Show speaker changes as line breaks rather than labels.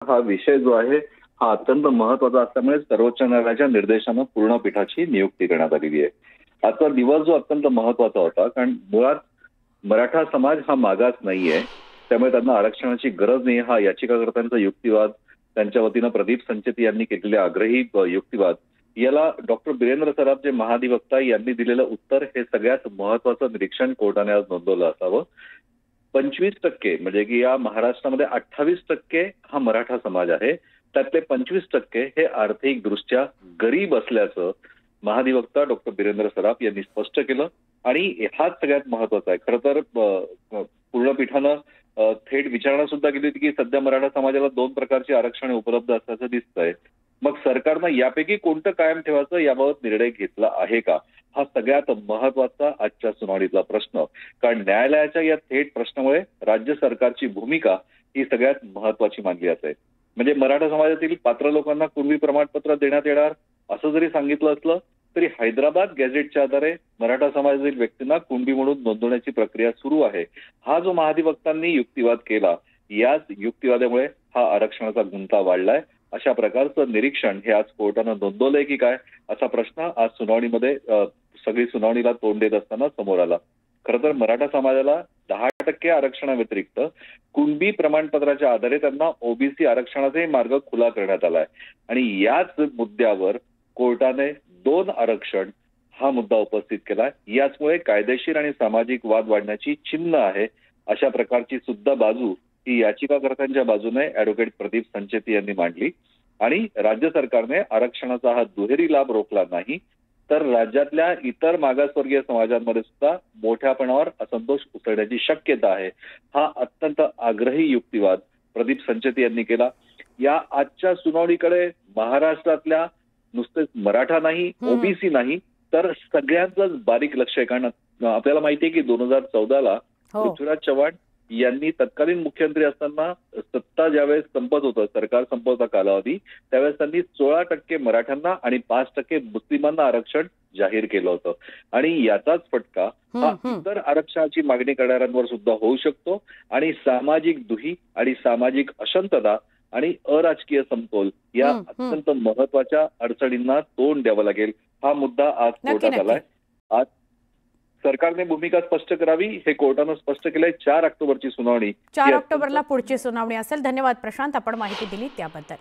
हा विषय जो आहे हा अत्यंत महत्वाचा असल्यामुळे सर्वोच्च न्यायालयाच्या निर्देशानं पूर्ण पीठाची नियुक्ती करण्यात आलेली आहे। आजचा दिवस जो अत्यंत महत्वाचा होता, कारण मुळात मराठा समाज हा मागास नाहीये, त्यामुळे त्यांना आरक्षणाची गरज नाही हा याचिकाकर्त्यांचा युक्तिवाद, त्यांच्या वतीनं प्रदीप संचेती यांनी केलेले आग्रही युक्तिवाद, याला डॉक्टर बिरेंद्र सराफ जे महाधिवक्ता यांनी दिलेलं उत्तर हे सगळ्यात महत्वाचं निरीक्षण कोर्टाने आज नोंदवलं असावं। 25% म्हणजे की या महाराष्ट्रामध्ये 28% हा मराठा समाज आहे, त्यातले 25% हे आर्थिकदृष्ट्या गरीब असल्याचं महाधिवक्ता डॉक्टर बिरेंद्र सराफ यांनी स्पष्ट केलं। आणि हाच सगळ्यात महत्वाचा आहे। खरं तर पूर्ण पीठानं थेट विचारणा सुद्धा केली होती की सध्या मराठा समाजाला 2 प्रकारची आरक्षणे उपलब्ध असल्याचं दिसतंय, मग सरकारनं यापैकी कोणतं कायम ठेवायचं याबाबत निर्णय घेतला आहे का, हा सगळ्यात महत्वाचा आजच्या सुनावणीतला प्रश्न। कारण न्यायालयाच्या या थेट प्रश्नामुळे राज्य सरकारची भूमिका ही सगळ्यात महत्वाची मानली जाते। म्हणजे मराठा समाजातील पात्र लोकांना कुणबी प्रमाणपत्र देण्यात येणार असं जरी सांगितलं असलं तरी हैदराबाद गॅझेटच्या आधारे मराठा समाजातील व्यक्तींना कुणबी म्हणून नोंदवण्याची प्रक्रिया सुरू आहे। हा जो महाधिवक्तांनी युक्तिवाद केला, याच युक्तिवादामुळे हा आरक्षणाचा गुंता वाढलाय, अशा प्रकारचं निरीक्षण हे आज कोर्टानं नोंदवलंय की काय, असा प्रश्न आज सुनावणीमध्ये सगळी सुनावणीला तोंड देत असताना समोर आला। खरं तर मराठा समाजाला 10% आरक्षणाव्यतिरिक्त कुणबी प्रमाणपत्राच्या आधारे त्यांना ओबीसी आरक्षणाचाही मार्ग खुला करण्यात आलाय। आणि याच मुद्द्यावर कोर्टाने 2 आरक्षण हा मुद्दा उपस्थित केलाय। याचमुळे कायदेशीर आणि सामाजिक वाद वाढण्याची चिन्ह आहे, अशा प्रकारची सुद्धा बाजू ही याचिकाकर्त्यांच्या बाजूने ऍडव्होकेट प्रदीप संचेती यांनी मांडली। आणि राज्य सरकारने आरक्षणाचा हा दुहेरी लाभ रोखला नाही तर राज्यातल्या इतर मागासवर्गीय समाजांमध्ये सुद्धा मोठ्या प्रमाणावर असंतोष उसळण्याची शक्यता आहे। हा अत्यंत आग्रही युक्तिवाद प्रदीप संचेती यांनी केला। या आजच्या सुनावणीकडे महाराष्ट्रातल्या नुसतेच मराठा नाही, ओबीसी नाही तर सगळ्यांचंच बारीक लक्ष आहे। कारण आपल्याला माहिती आहे की 2014ला पृथ्वीराज चव्हाण यांनी तत्कालीन मुख्यमंत्री असताना सत्ता ज्यावेळेस संपत होतं, सरकार संपवता कालावधी, त्यावेळेस त्यांनी 16% मराठ्यांना आणि 5% मुस्लिमांना आरक्षण जाहीर केलं होतं। आणि याचाच फटका हा इतर आरक्षणाची मागणी करणाऱ्यांवर सुद्धा होऊ शकतो आणि सामाजिक दुही आणि सामाजिक अशांतता आणि अराजकीय समतोल या अत्यंत महत्वाच्या अडचणींना तोंड द्यावं लागेल। हा मुद्दा आज कोर्टात आलाय। आज सरकारने भूमिका स्पष्ट करावी हे कोर्टानं स्पष्ट केलंय। 4 ऑक्टोबरची सुनावणी,
4 ऑक्टोबरला पुढची सुनावणी असेल। धन्यवाद प्रशांत, आपण माहिती दिली त्याबद्दल।